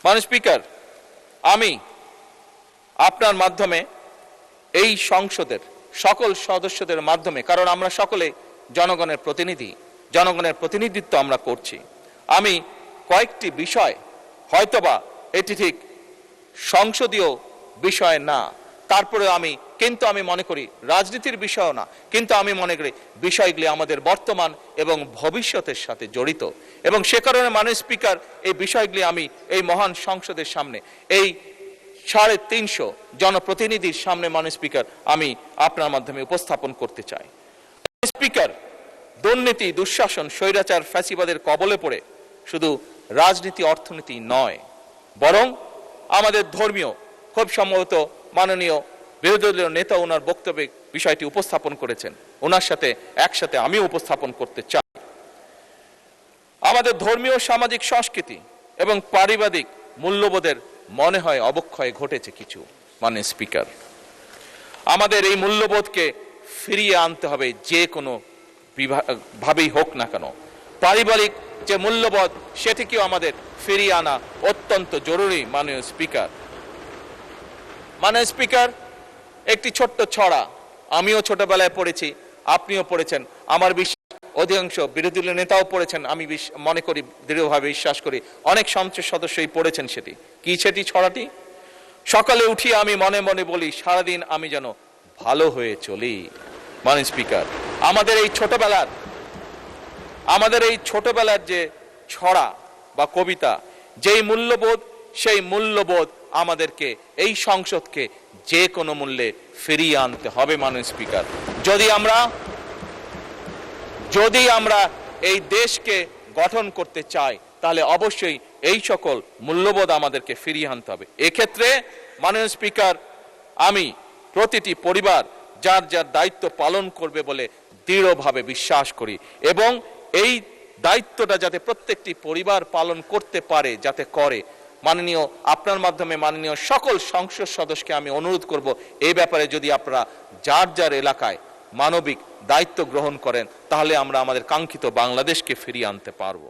মাননীয় স্পিকার, আমি আপনার মাধ্যমে এই সংসদের সকল সদস্যদের মাধ্যমে, কারণ আমরা সকলে জনগণের প্রতিনিধি, জনগণের প্রতিনিধিত্ব আমরা করছি, আমি কয়েকটি বিষয়, হয়তোবা এটি ঠিক সংসদীয় বিষয় না, তারপরে কিন্তু আমি মনে করি রাজনীতির বিষয় না, কিন্তু আমি মনে করি বিষয়গুলি আমাদের বর্তমান এবং ভবিষ্যতের সাথে জড়িত, এবং সে কারণে মাননীয় স্পিকার এই বিষয়গুলি আমি এই মহান সংসদের সামনে, এই 350 জনপ্রতিনিধির সামনে মাননীয় স্পিকার আমি আপনার মাধ্যমে উপস্থাপন করতে চাই। স্পিকার, দুর্নীতি, দুঃশাসন, স্বৈরাচার, ফ্যাসিবাদের কবলে পড়ে শুধু রাজনীতি, অর্থনীতি নয়, বরং আমাদের ধর্মীয়, খুব সম্ভবত মাননীয় বিরোধী দলীয় নেতা ওনার বক্তব্যে বিষয়টি উপস্থাপন করেছেন, ওনার সাথে একসাথে আমি উপস্থাপন করতে চাই। আমাদের ধর্মীয়, সামাজিক, সংস্কৃতি এবং পারিবারিক মূল্যবোধের মনে হয় অবক্ষয় ঘটেছে কিছু। মাননীয় স্পিকার, আমাদের এই মূল্যবোধকে ফিরিয়ে আনতে হবে, যে কোনো ভাবেই হোক না কেন। পারিবারিক যে মূল্যবোধ, সেটিকেও আমাদের ফিরিয়ে আনা অত্যন্ত জরুরি। মাননীয় স্পিকার, একটি ছোট্ট ছড়া আমিও ছোটবেলায় পড়েছি, আপনিও পড়েছেন, আমার বিশ্বাস অধিকাংশ বিরোধী দলীয় নেতাও পড়েছেন, আমি মনে করি, দৃঢ়ভাবে বিশ্বাস করি অনেক সংসদ সদস্যই পড়েছেন। সেটি কি? সেটি ছড়াটি, সকালে উঠিয়ে আমি মনে মনে বলি, সারাদিন আমি যেন ভালো হয়ে চলি। মাননীয় স্পিকার, আমাদের এই ছোটবেলার যে ছড়া বা কবিতা, যেই মূল্যবোধ, সেই মূল্যবোধ আমাদেরকে, এই সংসদকে যে কোনো মূল্যে ফিরিয়ে আনতে হবে। মাননীয় স্পিকার, যদি আমরা এই দেশকে গঠন করতে চাই, তাহলে অবশ্যই এই সকল মূল্যবোধ আমাদেরকে ফিরিয়ে আনতে হবে। এক্ষেত্রে মাননীয় স্পিকার, আমি প্রতিটি পরিবার যার যার দায়িত্ব পালন করবে বলে দৃঢ়ভাবে বিশ্বাস করি, এবং এই দায়িত্বটা যাতে প্রত্যেকটি পরিবার পালন করতে পারে, যাতে করে, মাননীয় আপনার মাধ্যমে মাননীয় সকল সংসদ সদস্যকে আমি অনুরোধ করব, এই ব্যাপারে যদি আপনারা যার যার এলাকায় মানবিক দায়িত্ব গ্রহণ করেন, তাহলে আমরা আমাদের কাঙ্ক্ষিত বাংলাদেশকে ফিরিয়ে আনতে পারবো।